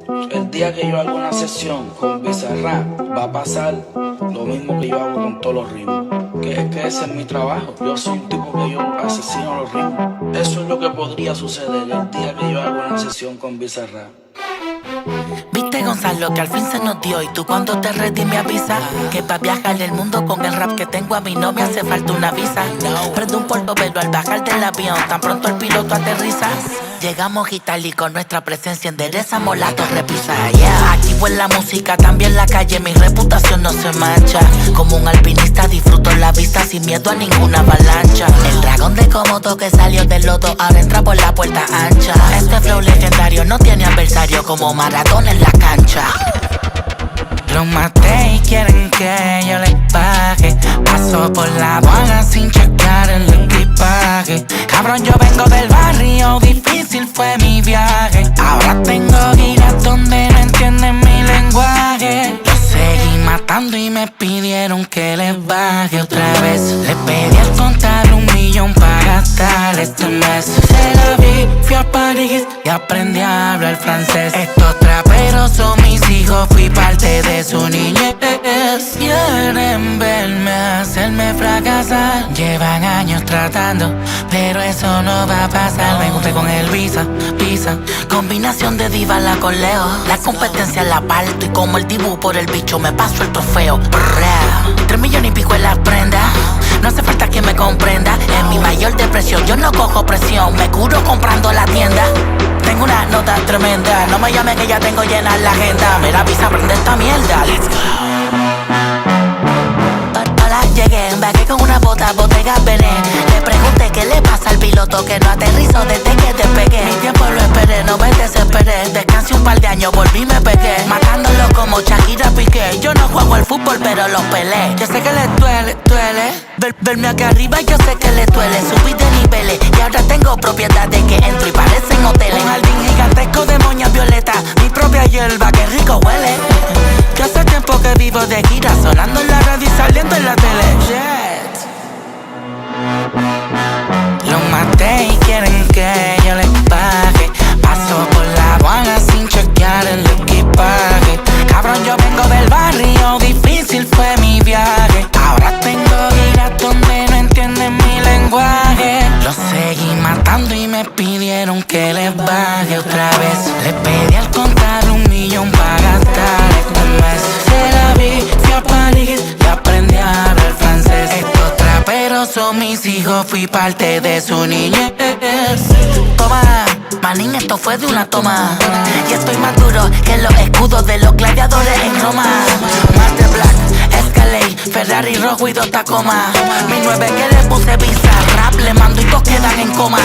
El día que yo haga una sesión con Bizarrap va a pasar lo mismo que yo hago con todos los ritmos. Que es que ese es mi trabajo. Yo soy un tipo que yo asesino los ritmos. Eso es lo que podría suceder el día que yo haga una sesión con Bizarrap. Viste, Gonzalo, que al fin se nos dio. Y tú cuando te ready me avisas que pa' viajar el mundo con el rap que tengo a mí no me hace falta una visa. Prendo un portobelo al bajar del avión, tan pronto el piloto aterriza. Llegamos y con nuestra presencia enderezamos la torre Pisa. Yeah. Activo en la música, también la calle, mi reputación no se mancha. Como un alpinista disfruto la vista sin miedo a ninguna avalancha. El dragón de Komodo que salió del lodo ahora entra por la puerta ancha. Este flow legendario no tiene adversario como Maradona en la cancha. Los maté y quieren que yo les pague. Paso por la aduana sin checar el equipaje. Cabrón, yo vengo del barrio, difícil fue mi viaje. Ahora tengo giras donde no entienden mi lenguaje. Los seguí matando y me pidieron que les baje otra vez. Les pedí al contar 1 millón para gastar este mes. Se la vi, fui a París y aprendí a hablar francés. Estos traperos son mis hijos, fui parte de su niñez. Quieren verme hacerme fracasar. Llevan años tratando, pero eso no va a pasar. Me junté con el Visa. Combinación de diva la con Leo. La competencia la parto y como el dibujo por el bicho me paso el trofeo. 3 millones y pico en la prenda. No hace falta que me comprenda. En mi mayor depresión yo no cojo presión. Me curo comprando la tienda. Tengo una nota tremenda. No me llamen que ya tengo llena la agenda. Mira, Visa, prende esta mierda. Let's go. Hola, llegué, embarqué con una botella vené. Le pregunté qué le pasa al piloto que no aterrizó desde que despegué. Mi tiempo lo esperé, no me desesperé. Descansé un par de años, volví y me pegué. Matándolo como Shakira Piqué. Yo no juego al fútbol, pero los peleé. Yo sé que les duele verme aquí arriba, yo sé que les duele. Subí de niveles y ahora tengo propiedades que entro y parecen hoteles. Un jardín gigantesco de moñas violetas, mi propia hierba, que rico huele. Yo hace tiempo que vivo de gira, sonando en la radio y saliendo en la tele. Jet. Los maté y quieren que yo les pague. Paso por la aduana sin chequear el equipaje. Cabrón, yo vengo del barrio, difícil fue mi viaje. Ahora tengo giras donde no entienden mi lenguaje. Los seguí matando y me pidieron que les baje otra vez. Les pedí al contar 1 millón para gastar este mes. Se la vi, fui a París y aprendí a hablar francés. Estos traperos son mis hijos, fui parte de su niñez. Toma, manín, esto fue de una toma. Y estoy más duro que los escudos de los gladiadores en Roma. Más de Black, Escalade, Ferrari rojo y 2 Tacoma. Mi 9 que le puse Visa, rap le mando y todos quedan en coma.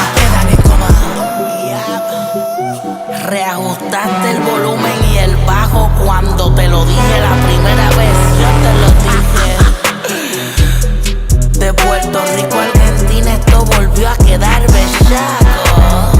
Reajustaste el volumen y el bajo cuando te lo dije la primera vez. Yo te lo dije. De Puerto Rico a Argentina esto volvió a quedar bellaco.